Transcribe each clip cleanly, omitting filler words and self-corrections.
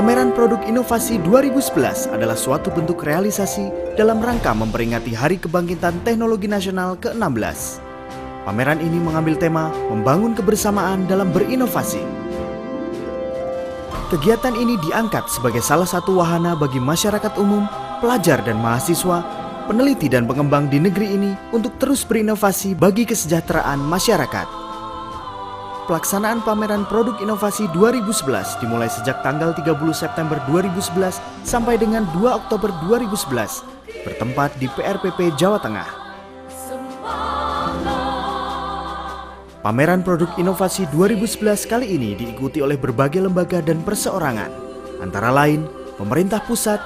Pameran Produk Inovasi 2011 adalah suatu bentuk realisasi dalam rangka memperingati Hari Kebangkitan Teknologi Nasional ke-16. Pameran ini mengambil tema membangun kebersamaan dalam berinovasi. Kegiatan ini diangkat sebagai salah satu wahana bagi masyarakat umum, pelajar dan mahasiswa, peneliti dan pengembang di negeri ini untuk terus berinovasi bagi kesejahteraan masyarakat. Pelaksanaan Pameran Produk Inovasi 2011 dimulai sejak tanggal 30 September 2011 sampai dengan 2 Oktober 2011, bertempat di PRPP Jawa Tengah. Pameran Produk Inovasi 2011 kali ini diikuti oleh berbagai lembaga dan perseorangan, antara lain pemerintah pusat,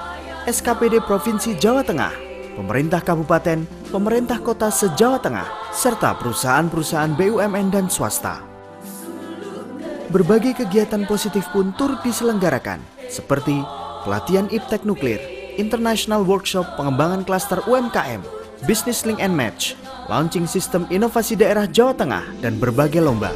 SKPD Provinsi Jawa Tengah, pemerintah kabupaten, pemerintah kota se-Jawa Tengah, serta perusahaan-perusahaan BUMN dan swasta. Berbagai kegiatan positif pun turut diselenggarakan, seperti pelatihan iptek nuklir, international workshop pengembangan klaster UMKM, business link and match, launching sistem inovasi daerah Jawa Tengah, dan berbagai lomba.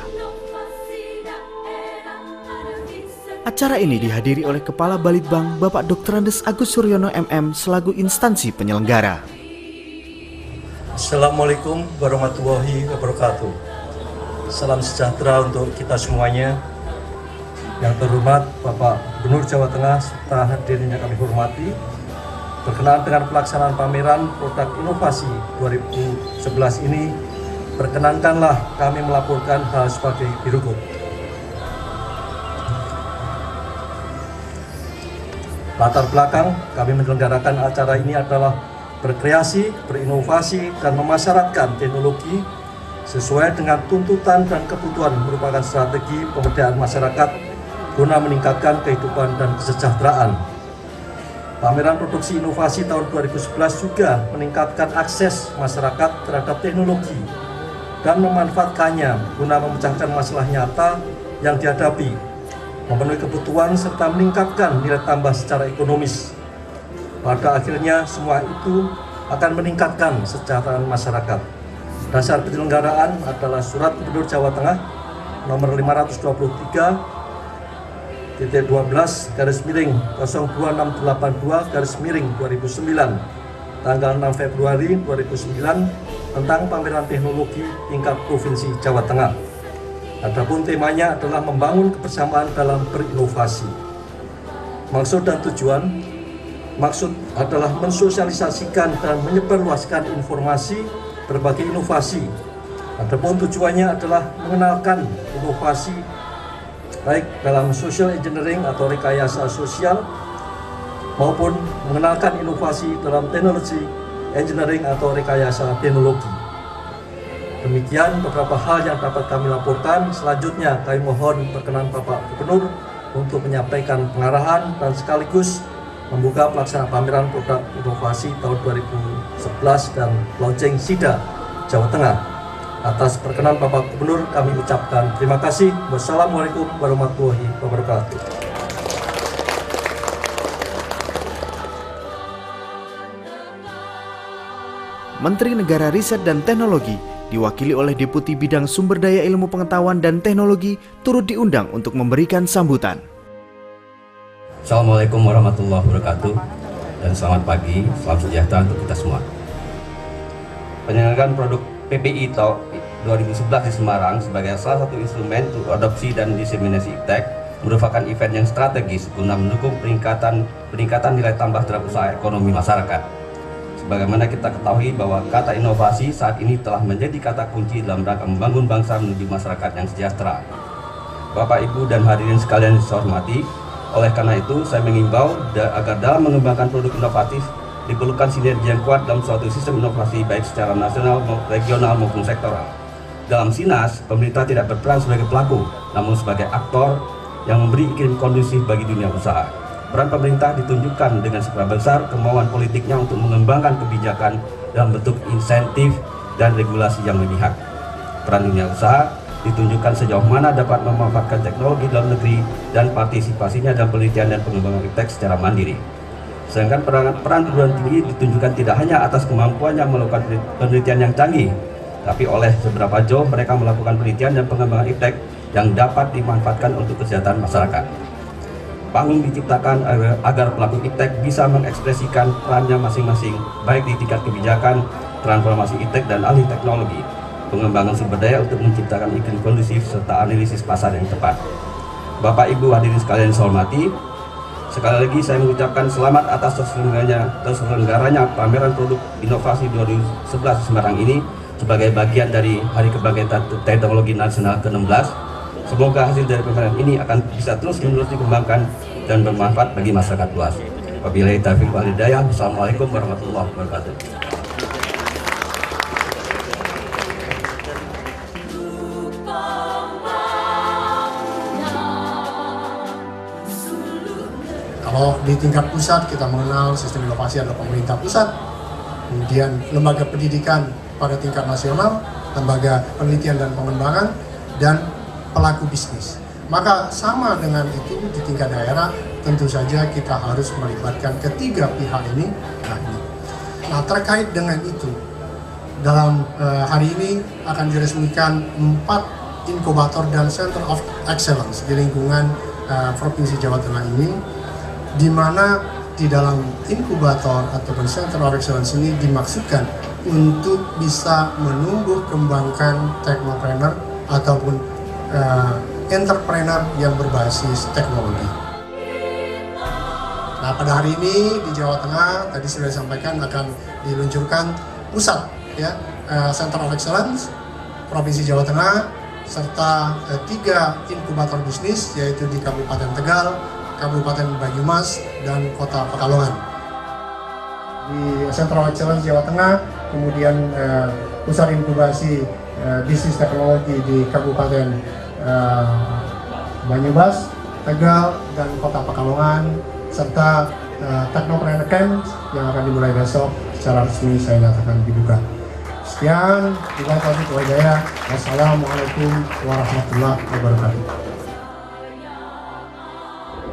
Acara ini dihadiri oleh Kepala Balitbang Bapak Dr. Andes Agus Suryono MM selaku instansi penyelenggara. Assalamualaikum warahmatullahi wabarakatuh. Salam sejahtera untuk kita semuanya. Yang terhormat Bapak Gubernur Jawa Tengah serta hadirin yang kami hormati, berkenaan dengan pelaksanaan Pameran Produk Inovasi 2011 ini, perkenankanlah kami melaporkan hal sebagai berikut. Latar belakang kami menyelenggarakan acara ini adalah berkreasi, berinovasi, dan memasyaratkan teknologi sesuai dengan tuntutan dan kebutuhan merupakan strategi pemberdayaan masyarakat guna meningkatkan kehidupan dan kesejahteraan. Pameran Produksi Inovasi tahun 2011 juga meningkatkan akses masyarakat terhadap teknologi dan memanfaatkannya guna memecahkan masalah nyata yang dihadapi, memenuhi kebutuhan serta meningkatkan nilai tambah secara ekonomis. Pada akhirnya semua itu akan meningkatkan kesejahteraan masyarakat. Dasar penyelenggaraan adalah Surat Gubernur Jawa Tengah nomor 523/02/02682/2009 tanggal 6 Februari 2009 tentang pameran teknologi tingkat Provinsi Jawa Tengah. Adapun temanya adalah membangun kebersamaan dalam berinovasi. Maksud dan tujuan: maksud adalah mensosialisasikan dan menyebarluaskan informasi berbagai inovasi. Adapun tujuannya adalah mengenalkan inovasi baik dalam social engineering atau rekayasa sosial maupun mengenalkan inovasi dalam teknologi engineering atau rekayasa teknologi. Demikian beberapa hal yang dapat kami laporkan. Selanjutnya kami mohon perkenan Bapak Gubernur untuk menyampaikan pengarahan dan sekaligus membuka pelaksanaan Pameran Produk Inovasi tahun 2011 dan launching SIDA Jawa Tengah. Atas perkenan Bapak Gubernur kami ucapkan terima kasih. Wassalamualaikum warahmatullahi wabarakatuh. Menteri Negara Riset dan Teknologi diwakili oleh Deputi Bidang Sumber Daya Ilmu Pengetahuan dan Teknologi turut diundang untuk memberikan sambutan. Assalamualaikum warahmatullahi wabarakatuh dan selamat pagi, salam sejahtera untuk kita semua. Penyelenggaraan produk PPI tahun 2011 di Semarang sebagai salah satu instrumen untuk adopsi dan diseminasi iptek merupakan event yang strategis guna mendukung peningkatan nilai tambah terhadap usaha ekonomi masyarakat. Sebagaimana kita ketahui bahwa kata inovasi saat ini telah menjadi kata kunci dalam rangka membangun bangsa menuju masyarakat yang sejahtera. Bapak, Ibu, dan hadirin sekalian yang saya hormati, oleh karena itu, saya mengimbau agar dalam mengembangkan produk inovatif diperlukan sinergi yang kuat dalam suatu sistem inovasi baik secara nasional, regional maupun sektoral. Dalam SINAS, pemerintah tidak berperan sebagai pelaku, namun sebagai aktor yang memberi iklim kondusif bagi dunia usaha. Peran pemerintah ditunjukkan dengan seberapa besar kemauan politiknya untuk mengembangkan kebijakan dalam bentuk insentif dan regulasi yang memihak. Peran dunia usaha ditunjukkan sejauh mana dapat memanfaatkan teknologi dalam negeri dan partisipasinya dalam penelitian dan pengembangan iptek secara mandiri. Sedangkan peran perguruan tinggi ditunjukkan tidak hanya atas kemampuannya melakukan penelitian yang canggih, tapi oleh seberapa jauh mereka melakukan penelitian dan pengembangan iptek yang dapat dimanfaatkan untuk kesejahteraan masyarakat. panggung diciptakan agar pelaku iptek bisa mengekspresikan perannya masing-masing, baik di tingkat kebijakan, transformasi iptek dan alih teknologi, pengembangan sumber daya untuk menciptakan iklim kondusif, serta analisis pasar yang tepat. Bapak Ibu hadirin sekalian saya hormati, sekali lagi saya mengucapkan selamat atas terselenggaranya pameran produk inovasi 2011 di Semarang ini sebagai bagian dari Hari Kebangkitan Teknologi Nasional ke-16. Semoga hasil dari pameran ini akan bisa terus-menerus dikembangkan dan bermanfaat bagi masyarakat luas. Wabillahi taufiq wal hidayah. Wassalamualaikum warahmatullahi wabarakatuh. Kalau di tingkat pusat kita mengenal sistem inovasi adalah pemerintah pusat, kemudian lembaga pendidikan pada tingkat nasional, lembaga penelitian dan pengembangan, dan pelaku bisnis. Maka sama dengan itu di tingkat daerah, tentu saja kita harus melibatkan ketiga pihak ini. Nah, terkait dengan itu, dalam hari ini akan diresmikan 4 inkubator dan Center of Excellence di lingkungan Provinsi Jawa Tengah ini, di mana di dalam inkubator ataupun Center of Excellence ini dimaksudkan untuk bisa menumbuh kembangkan teknopreneur ataupun entrepreneur yang berbasis teknologi. Nah, pada hari ini di Jawa Tengah tadi sudah disampaikan akan diluncurkan pusat Center of Excellence Provinsi Jawa Tengah serta 3 inkubator bisnis, yaitu di Kabupaten Tegal, Kabupaten Banyumas, dan Kota Pekalongan. Di Center of Excellence Jawa Tengah, kemudian pusat inkubasi bisnis teknologi di Kabupaten Banyumas, Tegal, dan Kota Pekalongan, serta Technopreneur Camp yang akan dimulai besok secara resmi saya nyatakan dibuka. Sekian, wabillahi taufiq wal hidayah. Wassalamualaikum warahmatullahi wabarakatuh.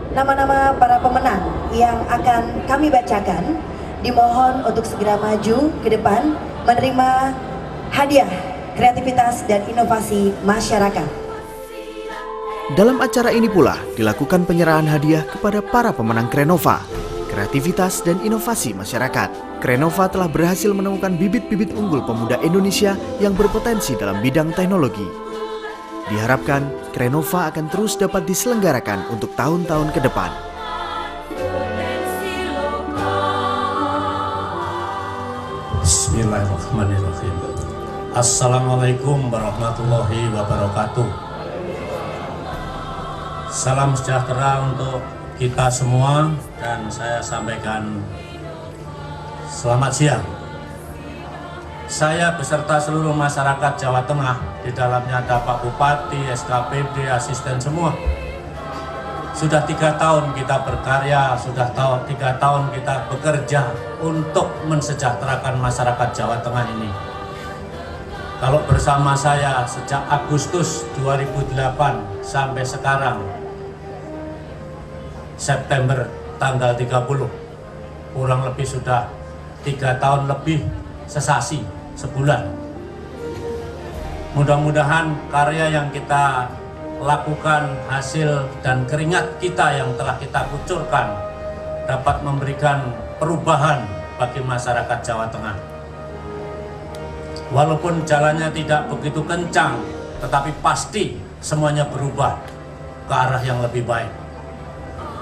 Nama-nama para pemenang yang akan kami bacakan dimohon untuk segera maju ke depan menerima hadiah kreativitas dan inovasi masyarakat. Dalam acara ini pula dilakukan penyerahan hadiah kepada para pemenang Krenova, kreativitas dan inovasi masyarakat. Krenova telah berhasil menemukan bibit-bibit unggul pemuda Indonesia yang berpotensi dalam bidang teknologi. Diharapkan Krenova akan terus dapat diselenggarakan untuk tahun-tahun ke depan. Bismillahirrahmanirrahim. Assalamualaikum warahmatullahi wabarakatuh. Salam sejahtera untuk kita semua dan saya sampaikan selamat siang. Saya beserta seluruh masyarakat Jawa Tengah, di dalamnya ada Pak Bupati, SKPD, asisten semua. Sudah 3 tahun kita berkarya, sudah 3 tahun kita bekerja untuk mensejahterakan masyarakat Jawa Tengah ini. Kalau bersama saya sejak Agustus 2008 sampai sekarang September tanggal 30, kurang lebih sudah 3 tahun lebih sesasi sebulan. Mudah-mudahan karya yang kita lakukan, hasil dan keringat kita yang telah kita kucurkan dapat memberikan perubahan bagi masyarakat Jawa Tengah. Walaupun jalannya tidak begitu kencang, tetapi pasti semuanya berubah ke arah yang lebih baik.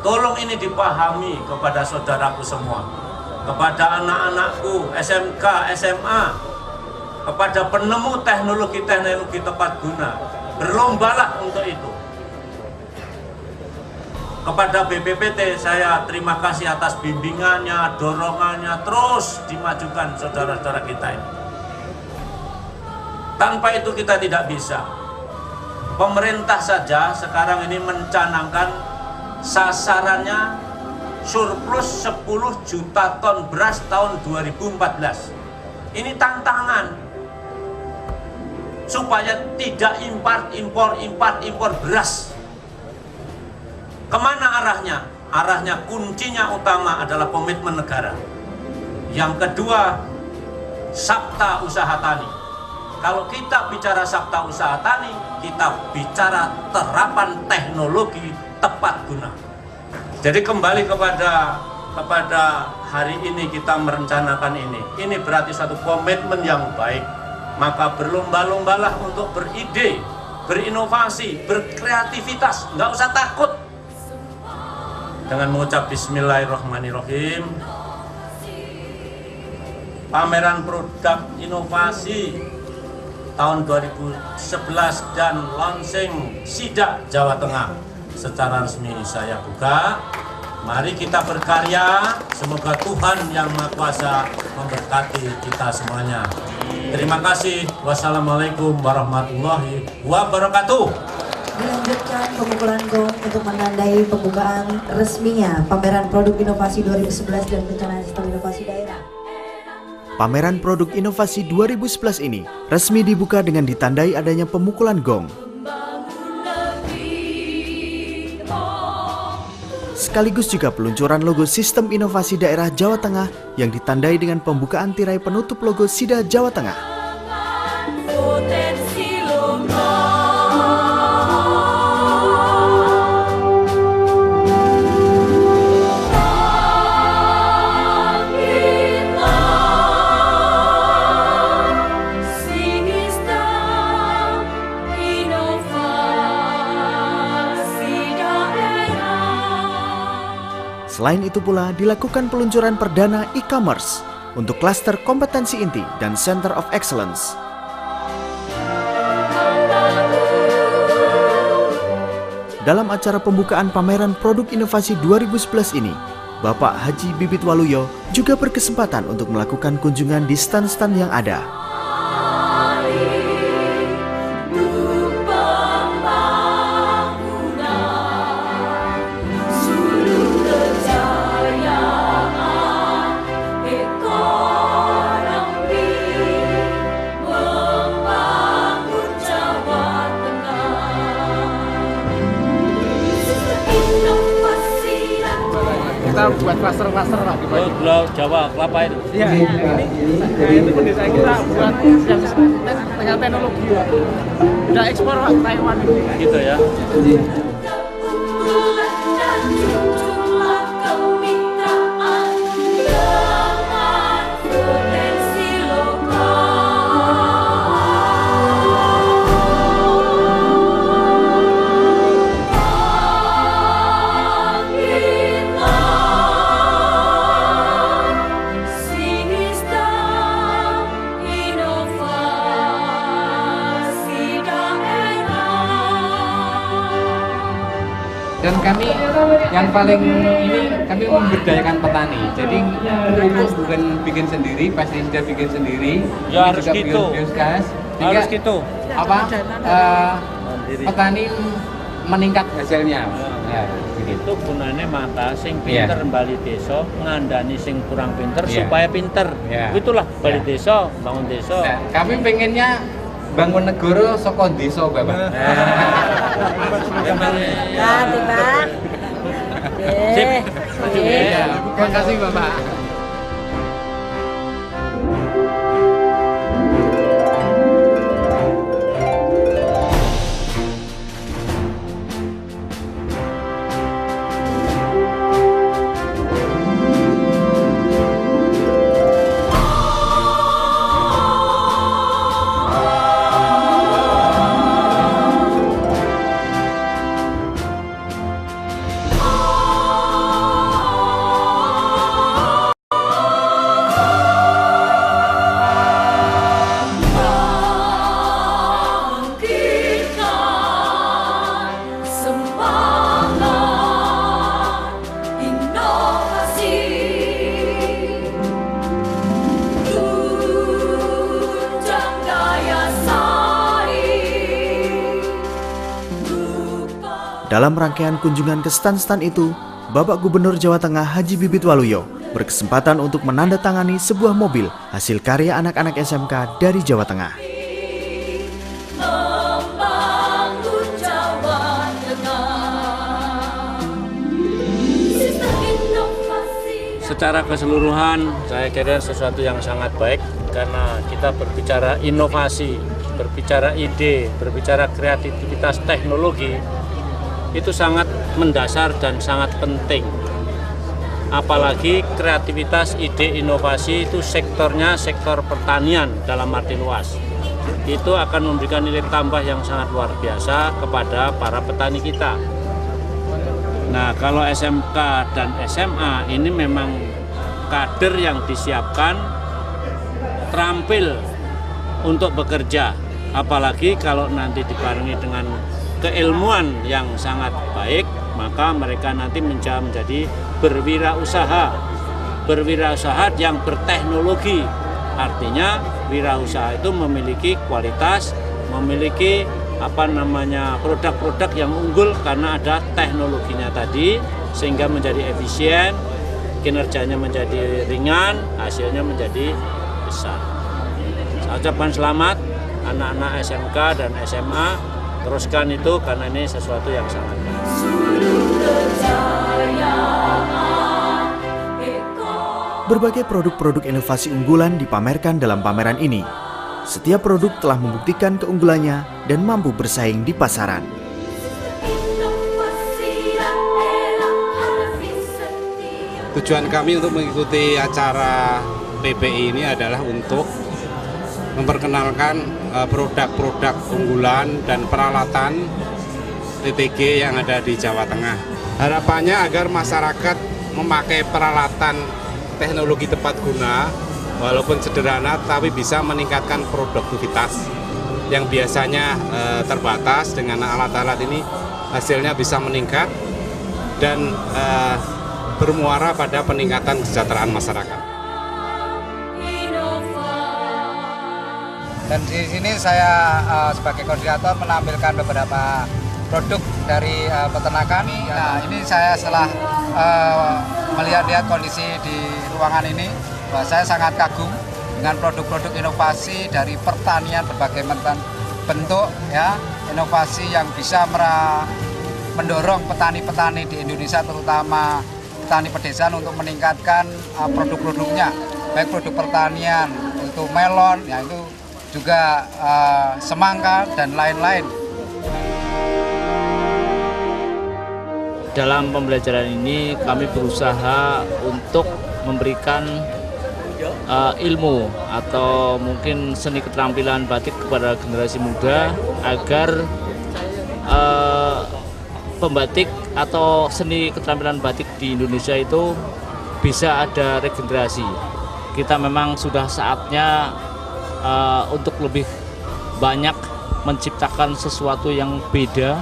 Tolong ini dipahami kepada saudaraku semua, kepada anak-anakku SMK, SMA, kepada penemu teknologi-teknologi tepat guna. Berlombalah untuk itu. Kepada BPPT saya terima kasih atas bimbingannya, dorongannya, terus dimajukan saudara-saudara kita ini. Tanpa itu kita tidak bisa. Pemerintah saja sekarang ini mencanangkan sasarannya surplus 10 juta ton beras tahun 2014. Ini tantangan supaya tidak impor beras. Kemana arahnya? Arahnya kuncinya utama adalah komitmen negara. Yang kedua, sabta usaha tani. Kalau kita bicara sabta usaha tani, kita bicara terapan teknologi tepat guna. Jadi kembali kepada hari ini kita merencanakan ini. Ini berarti satu komitmen yang baik. Maka berlomba-lombalah untuk beride, berinovasi, berkreativitas. Nggak usah takut. Dengan mengucap Bismillahirrahmanirrahim, pameran produk inovasi tahun 2011 dan launching SIDA Jawa Tengah secara resmi saya buka. Mari kita berkarya, semoga Tuhan Yang Maha Kuasa memberkati kita semuanya. Terima kasih. Wassalamualaikum warahmatullahi wabarakatuh. Dilanjutkan pemukulan gong untuk menandai pembukaan resminya pameran produk inovasi 2011 dan perencanaan sistem inovasi daerah. Pameran produk inovasi 2011 ini resmi dibuka dengan ditandai adanya pemukulan gong. Sekaligus juga peluncuran logo Sistem Inovasi Daerah Jawa Tengah yang ditandai dengan pembukaan tirai penutup logo SIDA Jawa Tengah. Selain itu pula dilakukan peluncuran perdana e-commerce untuk klaster kompetensi inti dan Center of Excellence. Dalam acara pembukaan pameran produk inovasi 2011 ini, Bapak Haji Bibit Waluyo juga berkesempatan untuk melakukan kunjungan di stand-stand yang ada. Kita buat klaster-klaster lah di Pulau Jawa, kelapa itu. Iya, ini pun desa kita buat yang teknologi. Udah ekspor Pak, Taiwan Gitu ya. Dan kami yang paling ini kami memberdayakan petani. Jadi pupuk bukan bikin sendiri, pasti sudah bikin sendiri. Ya, harus juga gitu. Biogas. Harus gitu. Apa? Petani meningkat hasilnya. Ya, Itu gunanya mata sing pinter bali desa ngandani sing kurang pinter supaya pinter. Itulah bali desa, bangun desa. Nah, kami pengennya bangun negara saka desa, Bapak. Bang. Sip. Ya, terima kasih, Bapak. Dalam rangkaian kunjungan ke stand-stand itu, Bapak Gubernur Jawa Tengah Haji Bibit Waluyo berkesempatan untuk menandatangani sebuah mobil hasil karya anak-anak SMK dari Jawa Tengah. Secara keseluruhan saya kira sesuatu yang sangat baik karena kita berbicara inovasi, berbicara ide, berbicara kreativitas teknologi itu sangat mendasar dan sangat penting. Apalagi kreativitas, ide, inovasi itu sektornya sektor pertanian dalam arti luas. Itu akan memberikan nilai tambah yang sangat luar biasa kepada para petani kita. Nah, kalau SMK dan SMA ini memang kader yang disiapkan terampil untuk bekerja. Apalagi kalau nanti dibarengi dengan keilmuan yang sangat baik, maka mereka nanti menjadi berwirausaha yang berteknologi. Artinya wirausaha itu memiliki kualitas, memiliki produk-produk yang unggul karena ada teknologinya tadi, sehingga menjadi efisien, kinerjanya menjadi ringan, hasilnya menjadi besar. Saya ucapkan selamat anak-anak SMK dan SMA, teruskan itu karena ini sesuatu yang sangat baik. Berbagai produk-produk inovasi unggulan dipamerkan dalam pameran ini. Setiap produk telah membuktikan keunggulannya dan mampu bersaing di pasaran. Tujuan kami untuk mengikuti acara PPI ini adalah untuk memperkenalkan produk-produk unggulan dan peralatan TTG yang ada di Jawa Tengah. Harapannya agar masyarakat memakai peralatan teknologi tepat guna, walaupun sederhana, tapi bisa meningkatkan produktivitas yang biasanya terbatas. Dengan alat-alat ini hasilnya bisa meningkat dan bermuara pada peningkatan kesejahteraan masyarakat. Dan di sini saya sebagai koordinator menampilkan beberapa produk dari peternakan. Nah, ini saya setelah melihat kondisi di ruangan ini, saya sangat kagum dengan produk-produk inovasi dari pertanian berbagai bentuk, ya, inovasi yang bisa mendorong petani-petani di Indonesia, terutama petani pedesaan, untuk meningkatkan produk-produknya, baik produk pertanian itu melon, ya itu juga semangka dan lain-lain. Dalam pembelajaran ini kami berusaha untuk memberikan ilmu atau mungkin seni keterampilan batik kepada generasi muda agar pembatik atau seni keterampilan batik di Indonesia itu bisa ada regenerasi. Kita memang sudah saatnya untuk lebih banyak menciptakan sesuatu yang beda,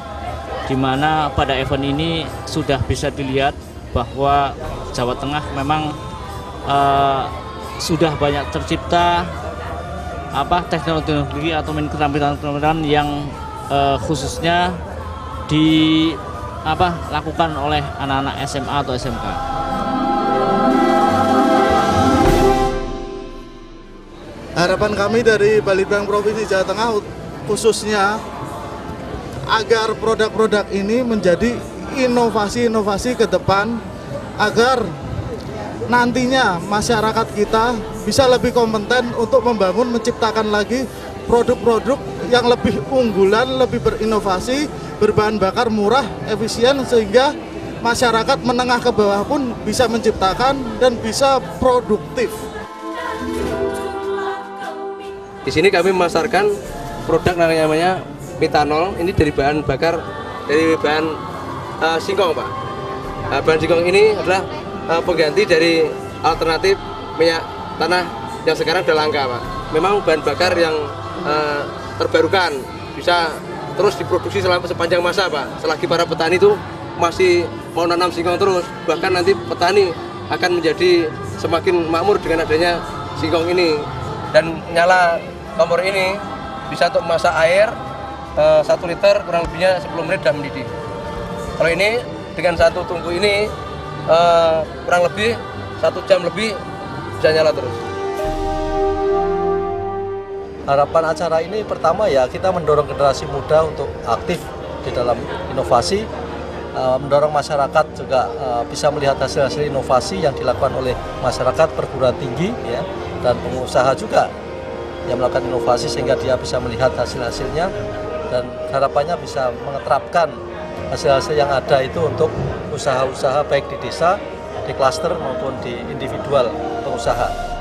di mana pada event ini sudah bisa dilihat bahwa Jawa Tengah memang sudah banyak tercipta teknologi atau keterampilan yang khususnya dilakukan oleh anak-anak SMA atau SMK. Harapan kami dari Balitbang Provinsi Jawa Tengah khususnya agar produk-produk ini menjadi inovasi-inovasi ke depan, agar nantinya masyarakat kita bisa lebih kompeten untuk membangun, menciptakan lagi produk-produk yang lebih unggulan, lebih berinovasi, berbahan bakar murah, efisien, sehingga masyarakat menengah ke bawah pun bisa menciptakan dan bisa produktif. Di sini kami memasarkan produk namanya metanol. Ini dari bahan bakar, dari bahan singkong, Pak. Bahan singkong ini adalah pengganti dari alternatif minyak tanah yang sekarang sudah langka, Pak. Memang bahan bakar yang terbarukan, bisa terus diproduksi sepanjang masa, Pak. Selagi para petani itu masih mau nanam singkong terus, bahkan nanti petani akan menjadi semakin makmur dengan adanya singkong ini. Dan nyala kompor ini bisa untuk memasak air 1 liter, kurang lebihnya 10 menit sudah mendidih. Kalau ini dengan satu tungku ini kurang lebih 1 jam lebih bisa nyala terus. Harapan acara ini pertama ya kita mendorong generasi muda untuk aktif di dalam inovasi, mendorong masyarakat juga bisa melihat hasil-hasil inovasi yang dilakukan oleh masyarakat perguruan tinggi, ya, dan pengusaha juga yang melakukan inovasi sehingga dia bisa melihat hasil-hasilnya dan harapannya bisa menerapkan hasil-hasil yang ada itu untuk usaha-usaha baik di desa, di klaster maupun di individual pengusaha.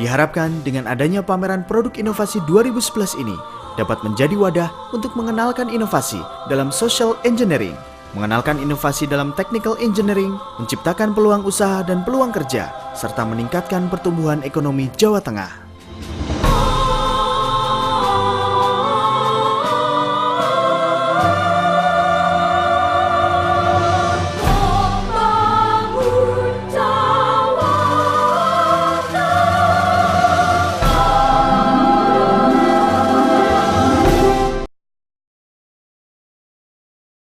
Diharapkan dengan adanya pameran produk inovasi 2011 ini dapat menjadi wadah untuk mengenalkan inovasi dalam social engineering, mengenalkan inovasi dalam technical engineering, menciptakan peluang usaha dan peluang kerja, serta meningkatkan pertumbuhan ekonomi Jawa Tengah.